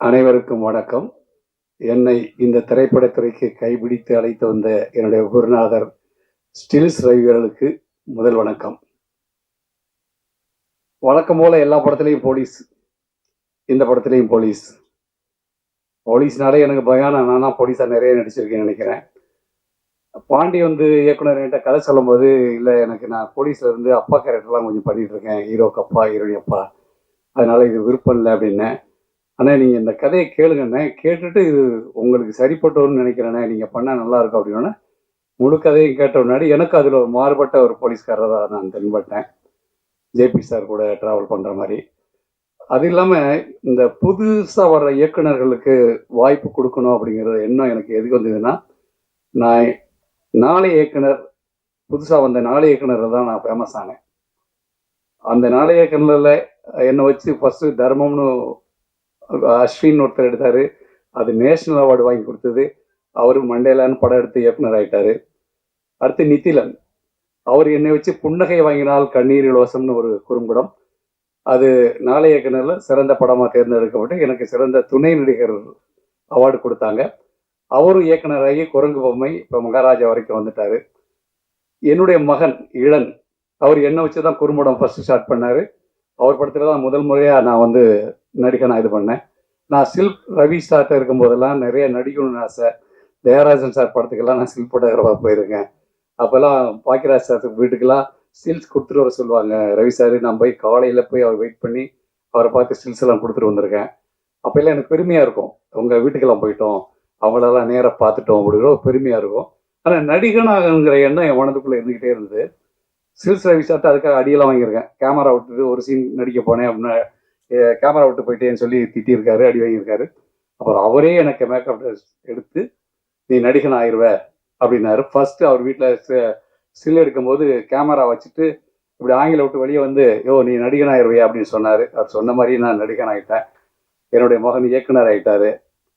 அனைவருக்கும் வணக்கம். என்னை இந்த திரைப்படத்துறைக்கு கைபிடித்து அழைத்து வந்த என்னுடைய குருநாதர் ஸ்டில்ஸ் ரவிகளுக்கு முதல் வணக்கம். வழக்கம் போல எல்லா படத்துலையும் போலீஸ், இந்த படத்துலையும் போலீஸ். போலீஸ்னாலே எனக்கு பயம். நானா போலீஸாக நிறைய நடிச்சிருக்கேன்னு நினைக்கிறேன். பாண்டி இயக்குனர் என்கிட்ட கதை சொல்லும்போது, இல்லை எனக்கு நான் போலீஸில் இருந்து அப்பா கேரக்டர்லாம் கொஞ்சம் பண்ணிட்டு இருக்கேன், ஹீரோக்கு அப்பா, ஹீரோயின் அப்பா, அதனால இது விருப்பம் இல்லை அப்படின்னேன். ஆனால் நீங்கள் இந்த கதையை கேளுங்கண்ணே, கேட்டுட்டு இது உங்களுக்கு சரிப்பட்டோன்னு நினைக்கிறேண்ணே, நீங்கள் பண்ணால் நல்லா இருக்கும் அப்படின்னா முழு கதையும் கேட்ட முன்னாடி எனக்கு அதில் ஒரு மாறுபட்ட ஒரு போலீஸ்காரராக நான் தென்பட்டேன். ஜேபி சார் கூட ட்ராவல் பண்ணுற மாதிரி. அது இல்லாமல் இந்த புதுசாக வர்ற இயக்குநர்களுக்கு வாய்ப்பு கொடுக்கணும் அப்படிங்கிறது எண்ணம் எனக்கு எதுக்கு வந்ததுன்னா, நான் நாளைய இயக்குனர், புதுசாக வந்த நாளைய இயக்குனர் தான் நான் ஃபேமஸ் ஆனேன். அந்த நாளைய இயக்குனரில் என்னை வச்சு ஃபஸ்ட்டு தர்மம்னு அஸ்வின் ஒருத்தர் எடுத்தார். அது நேஷ்னல் அவார்டு வாங்கி கொடுத்தது. அவர் மண்டேலான்னு படம் எடுத்து இயக்குனர் ஆகிட்டார். அடுத்து நித்திலன், அவர் என்னை வச்சு புன்னகை வாங்கினால் கண்ணீர் இலவசம்னு ஒரு குறும்படம், அது நாளைய இயக்குனரில் சிறந்த படமாக தேர்ந்தெடுக்கப்பட்டு எனக்கு சிறந்த துணை நடிகர் அவார்டு கொடுத்தாங்க. அவரும் இயக்குனராகி குரங்கு பொம்மை இப்போ மகாராஜா வரைக்கும் வந்துட்டார். என்னுடைய மகன் இளன், அவர் என்னை வச்சு தான் குறும்படம் ஃபஸ்ட்டு ஸ்டார்ட் பண்ணார். அவர் படத்தில் தான் முதல் முறையாக நான் நடிகனாக இது பண்ணேன். நான் சில்க் ரவி சார்ட்ட இருக்கும்போதெல்லாம் நிறைய நடிக்கணும்னு ஆசை. ஜெயராஜன் சார் படத்துக்கெல்லாம் நான் சில்க் ஃபோட்டோகிராஃபாக போயிருக்கேன். அப்போல்லாம் பாக்கியராஜ் சார் வீட்டுக்கெல்லாம் ஸ்டில்ஸ் கொடுத்துட்டு வர சொல்லுவாங்க. ரவி சார் நான் போய் காலையில் போய் அவர் வெயிட் பண்ணி அவரை பார்த்து ஸ்டில்ஸ் எல்லாம் கொடுத்துட்டு வந்திருக்கேன். அப்போல்லாம் எனக்கு பெருமையாக இருக்கும், உங்கள் வீட்டுக்கெல்லாம் போயிட்டோம், அவங்களெல்லாம் நேராக பார்த்துட்டோம் அப்படிங்கிற ஒரு பெருமையாக இருக்கும். ஆனால் நடிகனாகங்கிற எண்ணம் என் மனதுக்குள்ளே இருந்துக்கிட்டே இருந்தது. ஸ்டில்ஸ் ரவி சார்ட்ட அதுக்காக அடியெல்லாம் வாங்கியிருக்கேன். கேமரா விட்டுட்டு ஒரு சீன் நடிக்க போனேன் அப்படின்னா கேமரா விட்டு போயிட்டேன்னு சொல்லி திட்டியிருக்காரு, அடி வாங்கியிருக்காரு. அப்புறம் அவரே எனக்கு மேக்கப் எடுத்து நீ நடிகன் ஆயிடுவ அப்படின்னாரு. ஃபர்ஸ்ட் அவர் வீட்டில் ஸ்டில் எடுக்கும்போது கேமரா வச்சுட்டு இப்படி ஆங்கில விட்டு வெளியே யோ நீ நடிகன் ஆயிடுவையா அப்படின்னு சொன்னார். அவர் சொன்ன மாதிரி நான் நடிகன் ஆகிட்டேன். என்னுடைய மகன் இயக்குனர் ஆகிட்டாரு.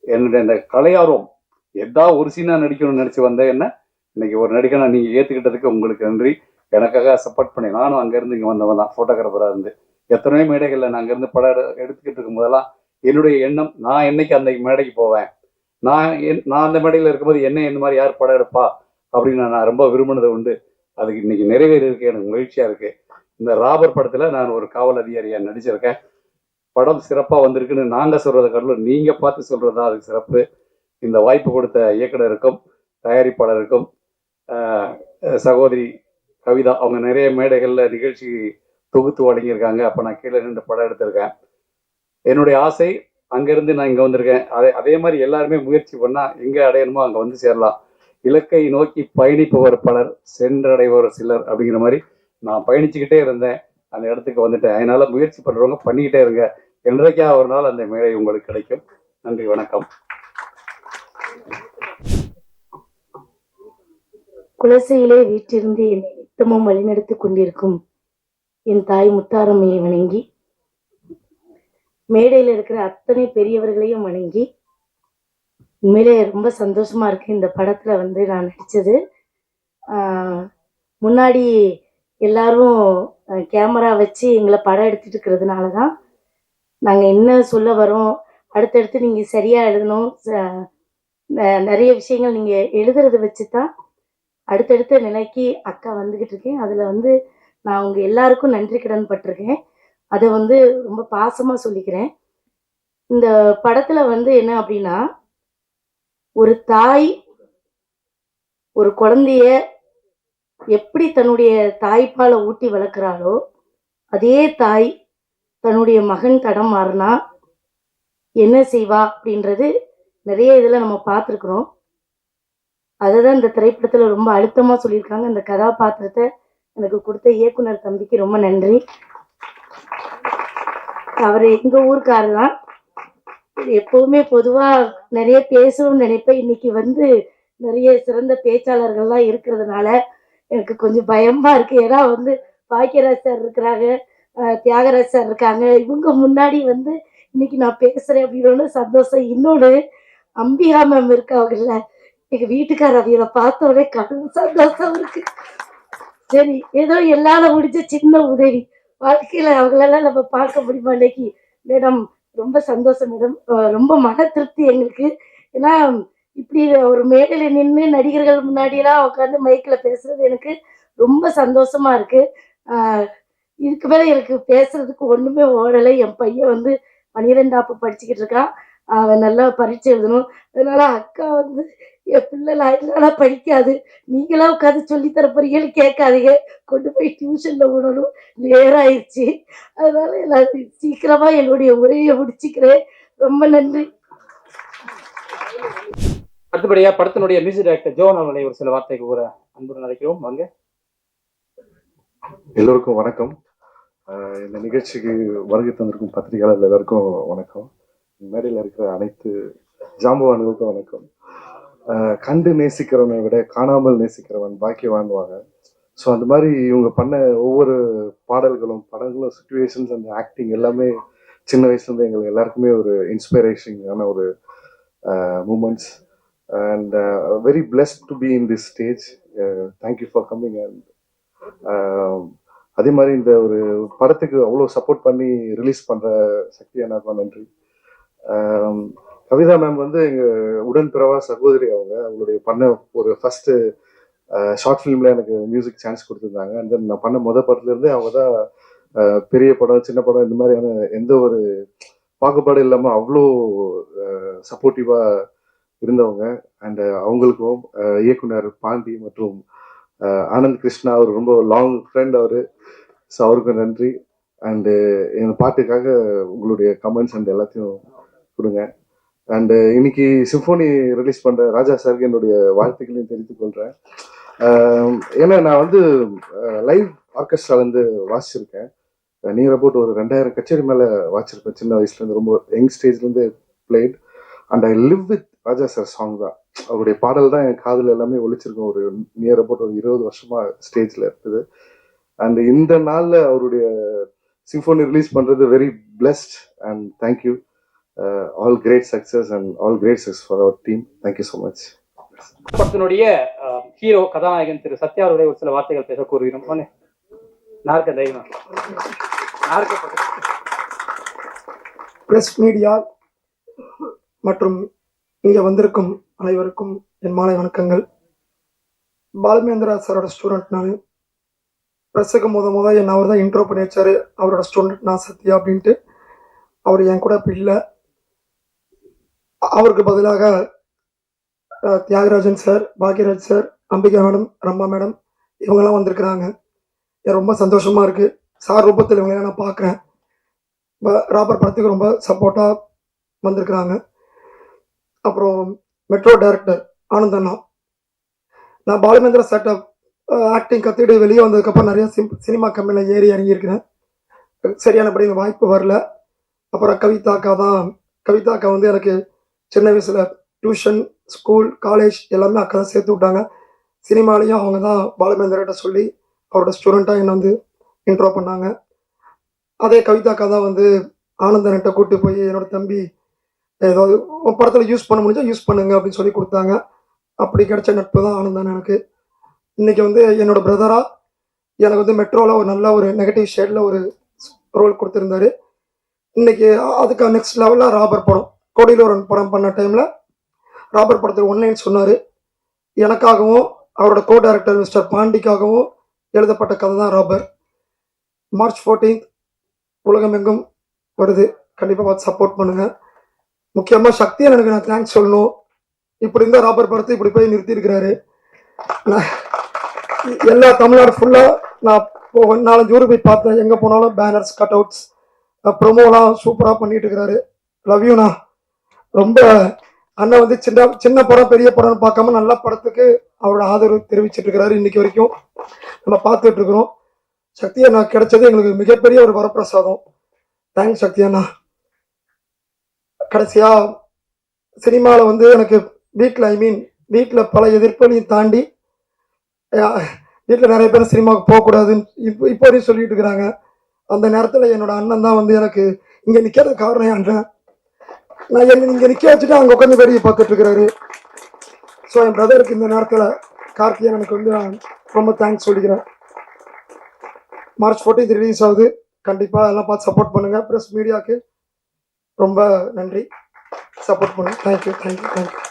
என்னுடைய இந்த கலையார்வம் ஏதாவது ஒரு சீனாக நடிக்கணும்னு நினச்சி வந்தேன். என்ன இன்னைக்கு ஒரு நடிகனை நீங்கள் ஏற்றுக்கிட்டதுக்கு உங்களுக்கு நன்றி. எனக்காக சப்போர்ட் பண்ணி நானும் அங்கேருந்து இங்கே வந்தவன் தான், ஃபோட்டோகிராஃபராக இருந்து எத்தனையோ மேடைகளில் நான் அங்கேருந்து படம் எடுத்துக்கிட்டு இருக்கும்போதெல்லாம் என்னுடைய எண்ணம், நான் என்னைக்கு அந்த மேடைக்கு போவேன், நான் அந்த மேடையில் இருக்கும்போது என்ன இந்த மாதிரி யார் படம் எடுப்பா அப்படின்னு நான் ரொம்ப விரும்பினது உண்டு. அதுக்கு இன்னைக்கு நிறைவேறி இருக்கு. எனக்கு மகிழ்ச்சியாக இருக்குது. இந்த ராபர் படத்தில் நான் ஒரு காவல் அதிகாரியாக நடிச்சிருக்கேன். படம் சிறப்பாக வந்திருக்குன்னு நாங்கள் சொல்கிறத கடலும் நீங்கள் பார்த்து சொல்கிறது தான் அதுக்கு சிறப்பு. இந்த வாய்ப்பு கொடுத்த இயக்குனருக்கும் தயாரிப்பாளருக்கும் சகோதரி கவிதா, அவங்க நிறைய மேடைகளில் நிகழ்ச்சி தொகுத்து வழங்கியிருக்காங்க. அப்போ நான் கீழே நின்று படம் எடுத்திருக்கேன். என்னுடைய ஆசை அங்கேருந்து நான் இங்கே வந்திருக்கேன். அதே மாதிரி எல்லாருமே முயற்சி பண்ணால் எங்கே அடையணுமோ அங்கே சேரலாம். இலக்கை நோக்கி பயணிப்பவர் பலர், சென்றடைவர் சிலர் அப்படிங்கிற மாதிரி நான் பயணிச்சுக்கிட்டே இருந்தேன். அந்த இடத்துக்கு வந்துட்டேன். அதனால் முயற்சி பண்ணுறவங்க பண்ணிக்கிட்டே இருங்க. என்றைக்கா ஒரு நாள் அந்த மேடை உங்களுக்கு கிடைக்கும். நன்றி, வணக்கம். குலசையிலே வீற்றிருந்து என்னை நித்தமும் வழிநடத்தி கொண்டிருக்கும் என் தாய் முத்தாரம்மையை வணங்கி, மேடையில் இருக்கிற அத்தனை பெரியவர்களையும் வணங்கி, உண்மையிலே ரொம்ப சந்தோஷமா இருக்கு இந்த படத்துல நான் நடிச்சது. முன்னாடி எல்லாரும் கேமரா வச்சு எங்களை படம் எடுத்துட்டு இருக்கிறதுனால தான் நாங்கள் என்ன சொல்ல வரோம், அடுத்தடுத்து நீங்கள் சரியாக எழுதணும், நிறைய விஷயங்கள் நீங்கள் எழுதுறத வச்சு தான் அடுத்தடுத்த நிலைக்கு அக்கா வந்துக்கிட்டு இருக்கேன். அதில் நான் உங்கள் எல்லாருக்கும் நன்றி கடன் பட்டிருக்கேன். அதை ரொம்ப பாசமாக சொல்லிக்கிறேன். இந்த படத்தில் என்ன அப்படின்னா, ஒரு தாய் ஒரு குழந்தைய எப்படி தன்னுடைய தாய்ப்பாலை ஊட்டி வளர்க்குறாளோ, அதே தாய் தன்னுடைய மகன் தடம் மாறினா என்ன செய்வா அப்படின்றது நிறைய இதில் நம்ம பார்த்துருக்குறோம். அதை தான் இந்த திரைப்படத்தில் ரொம்ப அழுத்தமாக சொல்லியிருக்காங்க. இந்த கதாபாத்திரத்தை எனக்கு கொடுத்த இயக்குனர் தம்பிக்கு ரொம்ப நன்றி. அவர் எங்கள் ஊருக்காரர் தான். எப்போவுமே பொதுவாக நிறைய பேசணும்னு நினைப்பேன். இன்னைக்கு நிறைய சிறந்த பேச்சாளர்கள்லாம் இருக்கிறதுனால எனக்கு கொஞ்சம் பயமாக இருக்குது. ஏன்னா பாக்கியராஜ் சார் இருக்கிறாங்க, தியாகராஜ் சார் இருக்காங்க. இவங்க முன்னாடி இன்னைக்கு நான் பேசுகிறேன் அப்படின்னு சந்தோஷம். இன்னொன்று, அம்பிகா மேம் இருக்காங்கல்ல, எங்கள் வீட்டுக்காரர் அவையில பார்த்தோடனே கடவுள் சந்தோஷம் இருக்கு. சரி, ஏதோ எல்லாரும் முடிஞ்ச சின்ன உதவி. வாழ்க்கையில் அவங்களெல்லாம் நம்ம பார்க்க முடியுமா? இன்னைக்கு மேடம் ரொம்ப சந்தோஷம் மேடம். ரொம்ப மன திருப்தி எங்களுக்கு. ஏன்னா, இப்படி ஒரு மேடையில நின்னு நடிகர்கள் முன்னாடிலாம் உட்காந்து மைக்ல பேசுறது எனக்கு ரொம்ப சந்தோஷமா இருக்கு. அ இதுக்கு மேல எனக்கு பேசுறதுக்கு ஒண்ணுமே ஓடல. என் பையன் வந்து 12ஆப்பு படிச்சுக்கிட்டு இருக்கான். அவன் நல்லா பரீட்சை எழுதணும். அதனால அக்கா வந்து என் பிள்ளை நல்லா படிக்காது. நீங்களா உட்காந்து சொல்லி தர போறீங்கன்னு கேட்காதீங்க. கொண்டு போய் டியூஷன்ல விடணும். நேரம் ஆயிருச்சு. அதனால எல்லாரும் சீக்கிரமா என்னுடைய உரையை முடிச்சுக்கிறேன். ரொம்ப நன்றி. அடுத்தபடியா படத்தினுடைய மியூசிக் டைரக்டர் ஜோன் அவர்களை ஒரு சில வார்த்தைக்கு கூற அன்புடன் அழைக்கிறோம். வாங்க. எல்லோருக்கும் வணக்கம். இந்த நிகழ்ச்சிக்கு வருகை தந்திருக்கும் பத்திரிகையாளர் எல்லாருக்கும் வணக்கம். மேடையில் இருக்கிற அனைத்து ஜாம்பவான்களுக்கும் வணக்கம். கண்டு நேசிக்கிறவனை விட காணாமல் நேசிக்கிறவன் பாக்கியவான்வாங்க. ஸோ அந்த மாதிரி இவங்க பண்ண ஒவ்வொரு பாடல்களும் படங்களும் சுச்சுவேஷன்ஸ் அந்த ஆக்டிங் எல்லாமே சின்ன வயசுலேருந்து எங்களுக்கு எல்லாருக்குமே ஒரு இன்ஸ்பிரேஷனான ஒரு moments. And very blessed to be in this stage. Thank you for coming. And அதே மாதிரி இந்த ஒரு படத்துக்கு அவ்வளோ சப்போர்ட் பண்ணி ரிலீஸ் பண்ணுற சக்தி அண்ணாக்கும் நன்றி. கவிதா மேம் வந்து எங்கள் உடன்பிறவா சகோதரி. அவங்களுடைய பண்ண ஒரு ஃபஸ்ட்டு ஷார்ட் ஃபிலிமில் எனக்கு மியூசிக் சான்ஸ் கொடுத்துருந்தாங்க. அண்ட் தென் நான் பண்ண படத்துலேருந்து அவங்க தான் பெரிய படம் சின்ன படம் இந்த மாதிரியான எந்த ஒரு பாகுபாடு இல்லாமல் அவ்வளோ சப்போர்ட்டிவாக இருந்தவங்க. அண்ட் அவங்களுக்கும் இயக்குனர் பாண்டி மற்றும் ஆனந்த் கிருஷ்ணா அவர் ரொம்ப லாங் ஃப்ரெண்ட் அவர். ஸோ அவருக்கும் நன்றி. அண்டு என் பாட்டுக்காக உங்களுடைய கமெண்ட்ஸ் அண்ட் எல்லாத்தையும் கொடுங்க. அண்டு இன்னைக்கு சிம்போனி ரிலீஸ் பண்ணுற ராஜா சாருக்கு என்னுடைய வாழ்த்துக்களையும் தெரிவித்துக் கொள்கிறேன். ஏன்னா நான் வந்து லைவ் ஆர்கெஸ்ட்ராலேருந்து வாசிச்சிருக்கேன். நியர் அபவுட் ஒரு 2000 கச்சேரி மேலே வாசிச்சிருப்பேன் சின்ன வயசுலேருந்து. ரொம்ப யங் ஸ்டேஜ்லேருந்து played. And I live with Raja sir song தான். அவருடைய பாடல் தான் என் காதில் எல்லாமே ஒழிச்சிருக்கும். ஒரு நியர் அபவுட் ஒரு 20 வருஷமா ஸ்டேஜில் இருக்குது. அண்ட் இந்த நாளில் அவருடைய சிம்போனி ரிலீஸ் பண்ணுறது very blessed. And thank you. All great success and all great success for our team. Thank you so much. படத்தினுடைய ஹீரோ கதாநாயகன் திரு சத்யா அவருடைய ஒரு சில வார்த்தைகள் பேச கூறுகிறோம். நார்க்க தைரியம் பிரஸ் மீடியா மற்றும் இங்கே வந்திருக்கும் அனைவருக்கும் என் மாலை வணக்கங்கள். பாலுமேந்திரா சாரோட ஸ்டூடெண்ட் நான். ப்ரெஸ்ஸுக்கு முத என்ன அவர் தான் இன்ட்ரோ பண்ணி வச்சார். அவரோட ஸ்டூடெண்ட் நான் சத்யா அப்படின்ட்டு. அவர் என் கூட இப்போ இல்லை. அவருக்கு பதிலாக Thiagarajan sir, Bhagyaraj sir, Ambika madam, Ramma madam இவங்கெல்லாம் வந்திருக்கிறாங்க. எனக்கு ரொம்ப சந்தோஷமாக இருக்குது. சார் ரூபத்தில் இவங்களாம் நான் பார்க்குறேன். ராபர் படத்துக்கு ரொம்ப சப்போர்ட்டாக வந்திருக்கிறாங்க. அப்புறம் மெட்ரோ டைரக்டர் ஆனந்த் அண்ணா. நான் பாலுமேந்திரா சார்ட்ட ஆக்டிங் கற்றுக்கிட்டு வெளியே வந்ததுக்கப்புறம் நிறைய சினிமா கம்பெனியில் ஏறி இறங்கியிருக்கிறேன். சரியானபடி இந்த வாய்ப்பு வரல. அப்புறம் கவிதா அக்கா வந்து எனக்கு சின்ன வயசில் டியூஷன், ஸ்கூல், காலேஜ் எல்லாமே அக்கா தான் சேர்த்து விட்டாங்க. சினிமாலேயும் அவங்க தான் பாலுமேந்திராட்ட சொல்லி அவரோட ஸ்டூடெண்ட்டாக என்னை வந்து இன்ட்ரோ பண்ணாங்க. அதே கவிதா அக்கா தான் வந்து ஆனந்தன்கிட்ட கூப்பிட்டு போய் என்னோட தம்பி ஏதாவது படத்தில் யூஸ் பண்ண முடிஞ்சால் யூஸ் பண்ணுங்க அப்படின்னு சொல்லி கொடுத்தாங்க. அப்படி கிடைச்ச நட்பு தான் ஆனந்தன் எனக்கு. இன்றைக்கி வந்து என்னோட பிரதராக எனக்கு வந்து மெட்ரோவில் ஒரு நல்ல ஒரு நெகட்டிவ் ஷேடில் ஒரு ரோல் கொடுத்துருந்தாரு. இன்றைக்கி அதுக்கு நெக்ஸ்ட் லெவலில் ராபர் படம், கோடியில் ஒரு படம் பண்ண டைமில் ராபர் படத்தில் ஒன்லைன் சொன்னார். எனக்காகவும் அவரோட கோ டைரக்டர் மிஸ்டர் பாண்டிக்காகவும் எழுதப்பட்ட கதை தான் ராபர். மார்ச் 14 உலகமெங்கும் வருது. கண்டிப்பாக பார்த்து சப்போர்ட் பண்ணுங்கள். முக்கியமாக சக்தியை எனக்கு நான் தேங்க்ஸ் சொல்லணும். இப்படி இருந்தால் ராபர் படத்தை இப்படி போய் நிறுத்தியிருக்கிறாரு. எல்லா தமிழ்நாடு ஃபுல்லாக நான் 4-5 ஊருக்கு போய் பார்த்தேன். எங்கே போனாலும் பேனர்ஸ், கட் அவுட்ஸ், ப்ரொமோலாம் சூப்பராக பண்ணிட்டு இருக்கிறாரு. லவ் யூண்ணா. ரொம்ப அண்ணன் வந்து சின்ன படம் பெரிய படம்னு பார்க்காம நல்ல படத்துக்கு அவரோட ஆதரவு தெரிவிச்சிட்டு இருக்கிறாரு. இன்னைக்கு வரைக்கும் நம்ம பார்த்துட்டு இருக்கிறோம். சக்தி அண்ணா கிடைச்சது எங்களுக்கு மிகப்பெரிய ஒரு வரப்பிரசாதம். தேங்க்ஸ் சக்தி அண்ணா. கடைசியா சினிமாவில் வந்து எனக்கு வீட்டில் பல எதிர்ப்புகளையும் தாண்டி வீட்டில் நிறைய பேர் சினிமாவுக்கு போகக்கூடாதுன்னு இப்போ வரையும் சொல்லிட்டு இருக்கிறாங்க. அந்த நேரத்தில் என்னோட அண்ணன் தான் வந்து எனக்கு இங்கே நிற்கிறது காரணம் அண்ணன். நான் என்ன இங்கே நிற்க வச்சுட்டு அங்கே உட்காந்து வெளியே பார்த்துட்டு இருக்கிறாரு. ஸோ என் பிரதருக்கு இந்த நேரத்தில் கார்த்திகேயன் எனக்கு வந்து நான் ரொம்ப தேங்க்ஸ் சொல்லிக்கிறேன். மார்ச் 14 ரிலீஸ் ஆகுது. கண்டிப்பாக எல்லாம் பார்த்து சப்போர்ட் பண்ணுங்கள். ப்ரெஸ் மீடியாவுக்கு ரொம்ப நன்றி, சப்போர்ட் பண்ணுங்க. தேங்க்யூ.